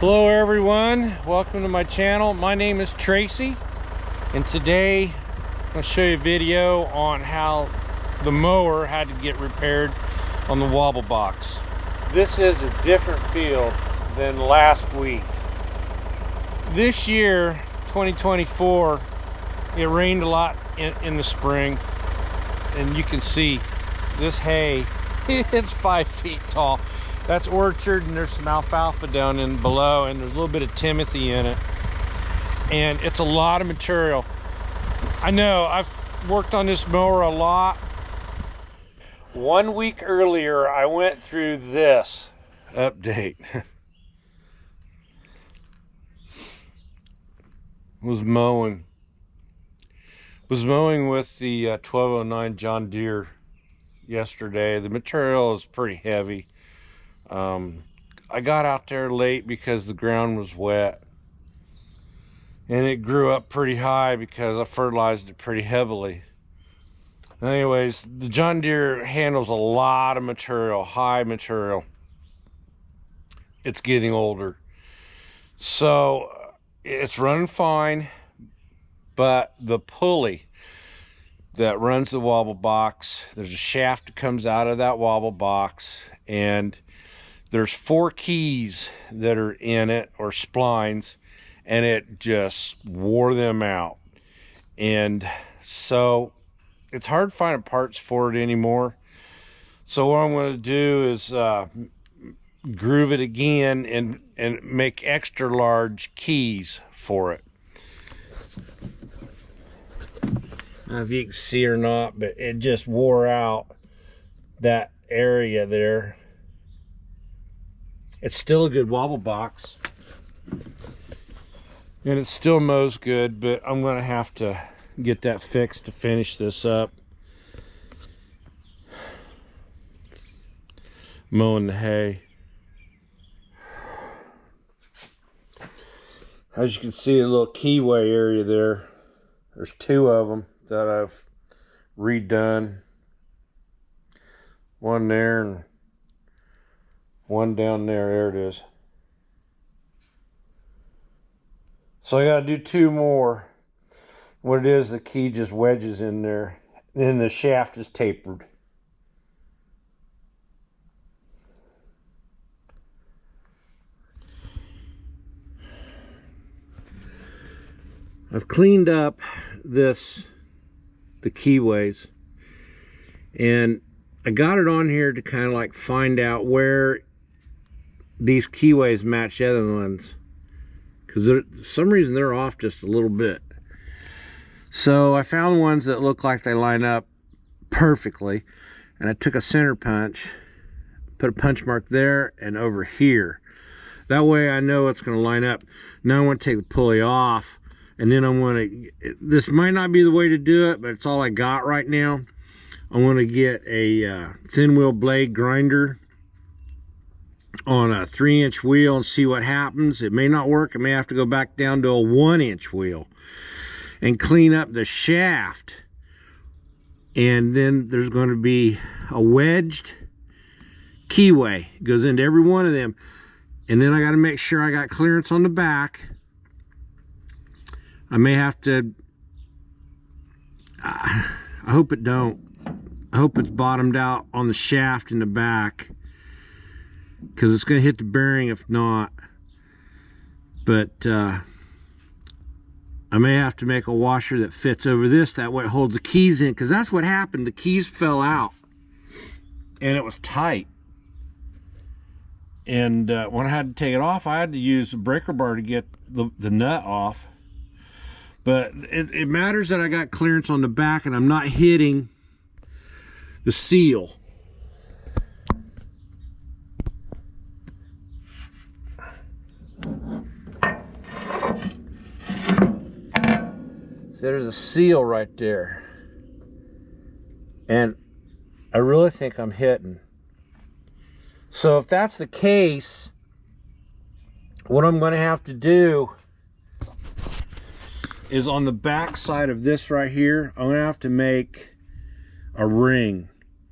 Hello everyone, welcome to my channel. My name is Tracy, and today I'm going to show you a video on how the mower had to get repaired on the Wobble Box. This is a different field than last week. This year, 2024, it rained a lot in the spring, and you can see this hay, it's 5 feet tall. That's orchard, and there's some alfalfa down in below, and there's a little bit of timothy in it, and it's a lot of material. I know I've worked on this mower a lot. 1 week earlier I went through this update. was mowing with the 1209 John Deere yesterday. The material is pretty heavy. I got out there late because the ground was wet, and it grew up pretty high because I fertilized it pretty heavily. Anyways, the John Deere handles a lot of material, high material. It's getting older, so it's running fine, but the pulley that runs the Wobble Box, there's a shaft that comes out of that Wobble Box, and there's 4 keys that are in it, or splines, and it just wore them out. And so it's hard finding parts for it anymore. So what I'm going to do is groove it again and make extra large keys for it. I don't know if you can see or not, but it just wore out that area there. It's still a good Wobble Box, and it still mows good, but I'm going to have to get that fixed to finish this up. Mowing the hay. As you can see, a little keyway area there. There's 2 of them that I've redone. One there and one down there. There it is. So I gotta do 2 more. What it is, the key just wedges in there, and then the shaft is tapered. I've cleaned up the keyways, and I got it on here to kind of like find out where these keyways match the other ones, because for some reason they're off just a little bit. So I found ones that look like they line up perfectly, and I took a center punch, put a punch mark there and over here. That way I know it's going to line up. Now I want to take the pulley off, and then I want to, this might not be the way to do it, but it's all I got right now. I want to get a thin wheel blade grinder on a 3-inch wheel and see what happens. It may not work. I may have to go back down to a 1-inch wheel and clean up the shaft. And then there's going to be a wedged keyway. It goes into every one of them. And then I got to make sure I got clearance on the back. I may have to, I hope it don't. I hope it's bottomed out on the shaft in the back, because it's going to hit the bearing if not. But I may have to make a washer that fits over this, that way it holds the keys in, because that's what happened. The keys fell out and it was tight, and when I had to take it off, I had to use the breaker bar to get the nut off. But it matters that I got clearance on the back and I'm not hitting the seal. So there's a seal right there, and I really think I'm hitting. So if that's the case, what I'm going to have to do is on the back side of this right here, I'm going to have to make a ring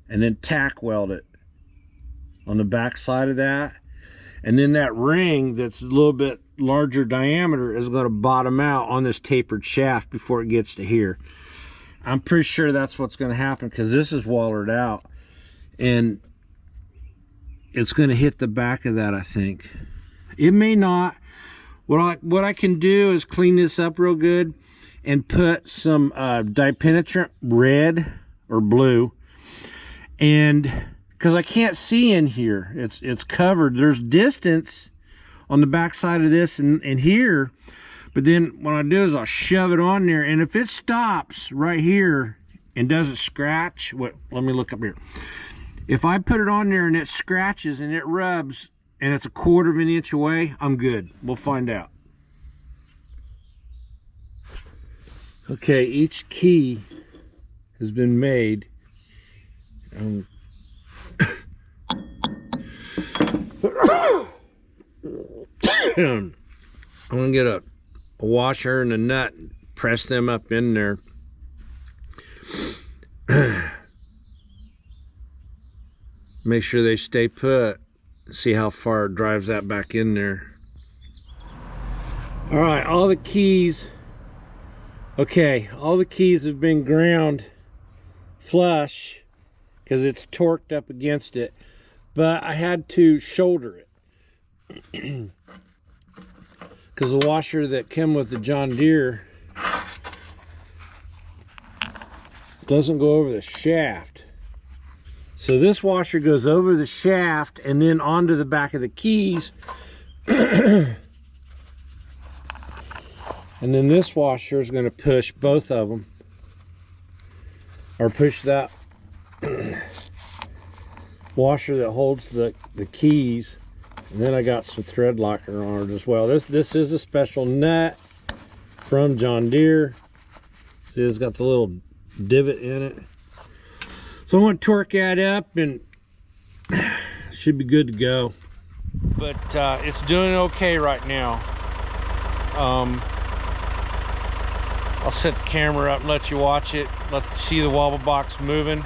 and then tack weld it on the back side of that, And then that ring that's a little bit larger diameter is going to bottom out on this tapered shaft before it gets to here. I'm pretty sure that's what's going to happen, because this is wallered out. And it's going to hit the back of that, I think. It may not. What I can do is clean this up real good and put some dye-penetrant red or blue. And because I can't see in here, it's covered. There's distance on the back side of this and here. But then what I do is I'll shove it on there. And if it stops right here and doesn't scratch, let me look up here. If I put it on there and it scratches and it rubs and it's 1/4 of an inch away, I'm good. We'll find out. Okay, each key has been made. I'm gonna get a washer and a nut and press them up in there. Make sure they stay put. See how far it drives that back in there. All right, all the keys. Okay, all the keys have been ground flush because it's torqued up against it. But I had to shoulder it. Because the washer that came with the John Deere doesn't go over the shaft. So this washer goes over the shaft and then onto the back of the keys. And then this washer is going to push both of them. Or push that washer that holds the keys. And then I got some thread locker on it as well. This is a special nut from John Deere. See, it's got the little divot in it. So I'm going to torque that up and should be good to go. But it's doing okay right now. I'll set the camera up and let you watch it. Let you see the wobble box moving.